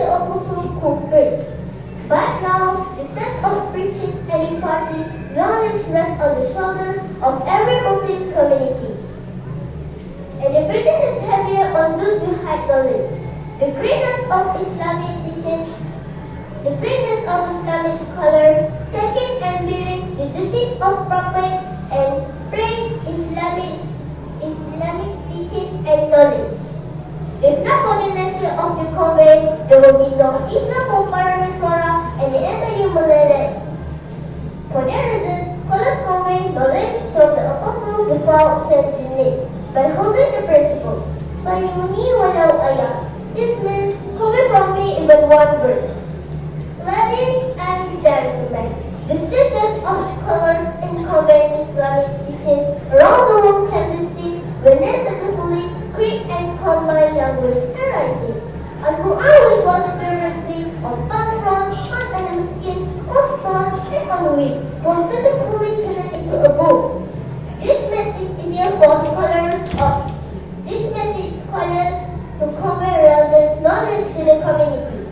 the apostle could preach. But now, the task of preaching and imparting knowledge rests on the shoulders of every Muslim community. And the burden is heavier on those who hide knowledge. The greatness of Islamic teachings, the greatness of Islamic scholars, taking and bearing the duties of prophet and praise Islamic teachings and knowledge. If not for the nature of the convent, there will be no Islam for Parameswara and the entire Malay land. For that reason, scholars convey knowledge from the apostle without changing by holding the principles. Bayuni walau ayat. This means convey from me in but one verse. Ladies and gentlemen, the status of scholars in conveying Islamic teachings around the world can be seen when they successfully create and combine language and writing. Al-Quran, which was previously on palm fronds, on enemy skin, on stones, and on wheat, was successfully turned into a book. This message is here for scholars to convey religious knowledge to the community.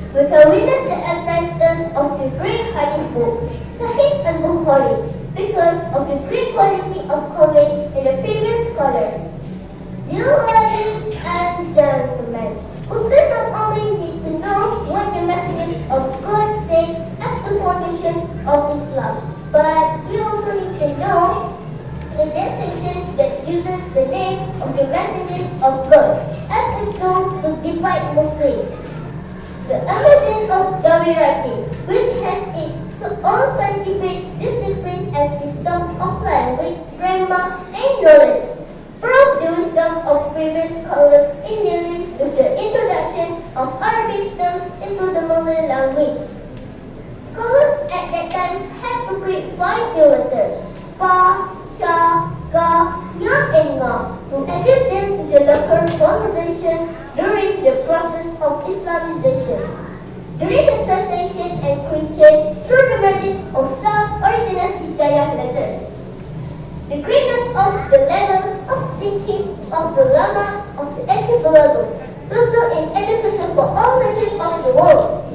We can witness the existence of the great hadith book, Sahih al-Bukhari, because of the great quality of conveying in the previous scholars. Dear ladies and gentlemen, Muslims not only need to know what the messages of God say as the foundation of Islam, but we also need to know the section that uses the name of the messages of God as a tool to divide Muslims. The emergence of Dawi writing, which has its own scientific discipline and system of language, grammar, and knowledge, proved the wisdom of previous scholars in dealing with the introduction of Arabic terms into the Malay language. Scholars at that time had to create 5 new letters, Pa, Cha, Ga, Nya, and Nga, to adapt them to the local pronunciation during the process of Islamization. During the translation and creation through the magic of some original Hijayah letters. The greatness of the level of thinking of the Lama of the Archipelago result in education for all nations of the world.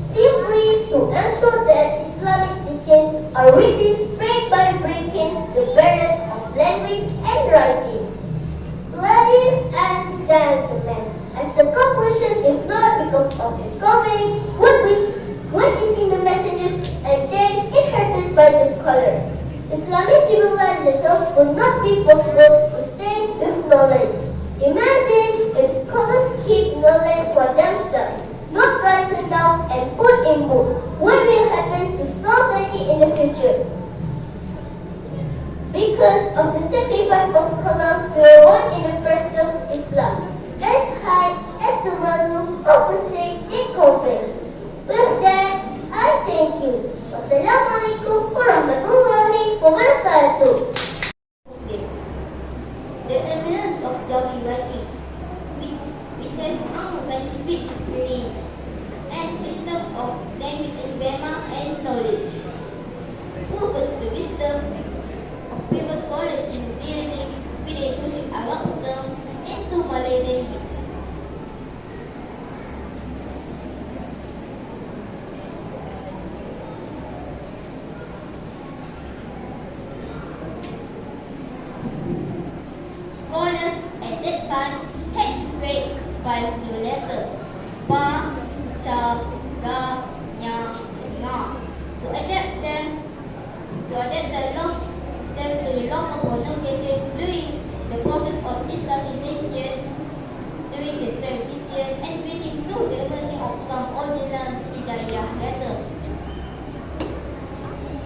Simply to ensure that Islamic teachings are really spread by breaking the barriers of language and writing. Ladies and gentlemen, as a conclusion, if not because of the conveying what is in the messages and then inherited by the scholars, Islamic civilization would not be possible to stay with knowledge. Imagine if scholars keep knowledge for themselves, not written down and put in books. What will happen to society in the future? Because of the sacrifice of scholars who were born in the person of Islam, as high as the value of the faith and convent. With that, I thank you. Wassalamualaikum warahmatullahi wabarakatuh. Muslims. The emergence of Dawi writings, which has own scientific discipline and system of language and grammar and knowledge, proves the wisdom of previous scholars in dealing with introducing Arab terms into Malay language. Scholars at that time had to create 5 new letters, Pa, Cha, Ga, Nya, Nga, to adapt them to the local pronunciation during the process of Islamization, during the transition, and waiting through the emerging of some original Hidayah letters.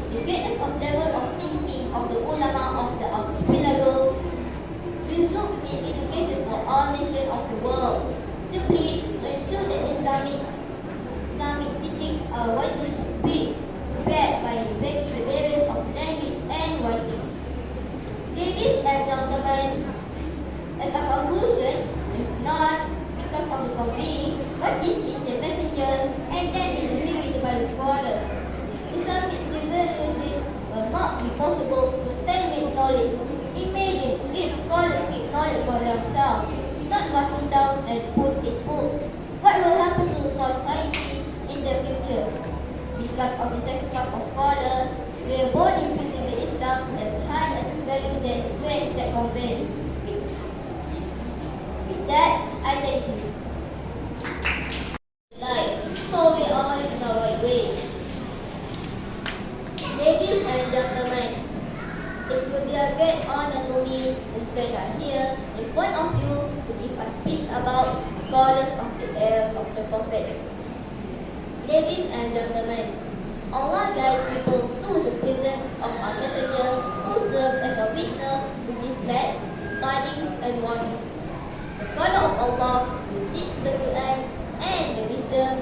The greatness of level of thinking of the ulama of the archipelago result in education for all nations of the world, simply to ensure that Islamic teaching are widely spread by breaking the barriers of language and writings. Ladies and gentlemen, as a conclusion, if not because of the conveying what is in the messenger and then reviewed by the scholars, Islamic civilization will not be possible to stand with knowledge. Imagine if scholars keep knowledge for themselves, not writing down and put in books. What will happen of the heirs of the Prophet. Ladies and gentlemen, Allah guides people to the presence of our messenger who served as a witness to give glad tidings and warnings. The God of Allah will teach the Quran and the wisdom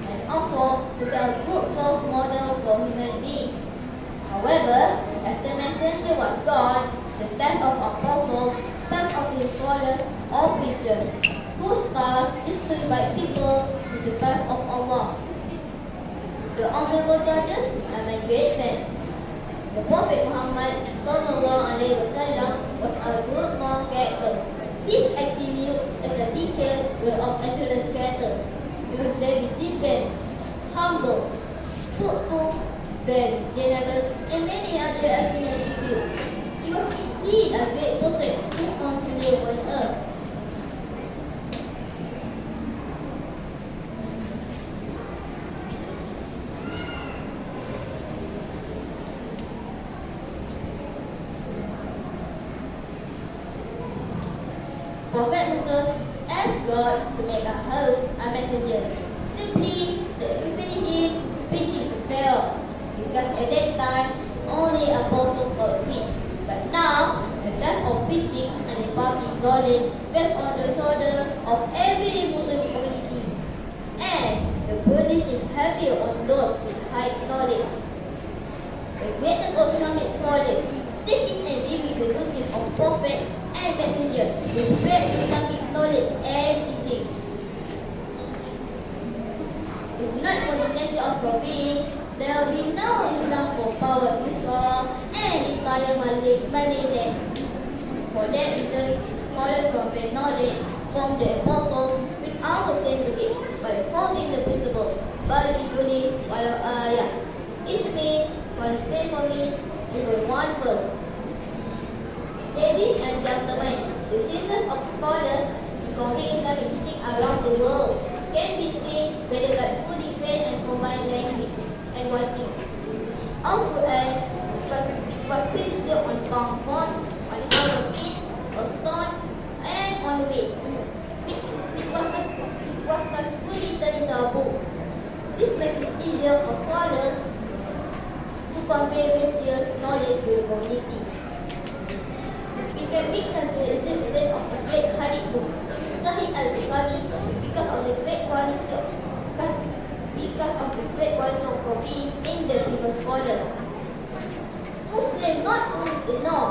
and also to be a good role model for human beings. However, as the messenger was God, the task of apostles, task of the scholars or preachers, whose task is to invite people to the path of Allah. The honorable judges are my great men. The Prophet Muhammad SAW was a good moral character. His attributes as a teacher were of excellent character. He was very decent, humble, fruitful, very generous, and many other excellent attributes. He was indeed a great person who owns to live on earth. Prophet Moses asked God to make a messenger, simply to accompany him preaching to Pharaoh, because at that time only a apostle could preach. But now, the task of preaching and imparting knowledge rests on the shoulders of every Muslim community, and the burden is heavy on those with high knowledge. The greatest of Islamic scholars, taking and giving the duties of prophet and messenger to spread Islamic knowledge and teaching. If not for the nature of your being, there will be no Islam for power Islam and entire Malay land. For that reason, scholars convey knowledge from the apostles with our scientific by holding the principle Baliguli walau ayat. Ismi, convey for me, even one verse. Ladies and gentlemen, the singers of scholars in conveying Islamic teaching around the world can be seen by the grateful defense and combined language and writings. Al-Quran, which was previously on palm fronts, on hollow skin, or stone, and on weight, which was successfully turned into a book. This makes it easier for scholars to convey various knowledge to the community. We can witness the existence of the great hadith book, Sahih al-Bukhari, because of the great quality of copy in the river scholars. Muslims not only know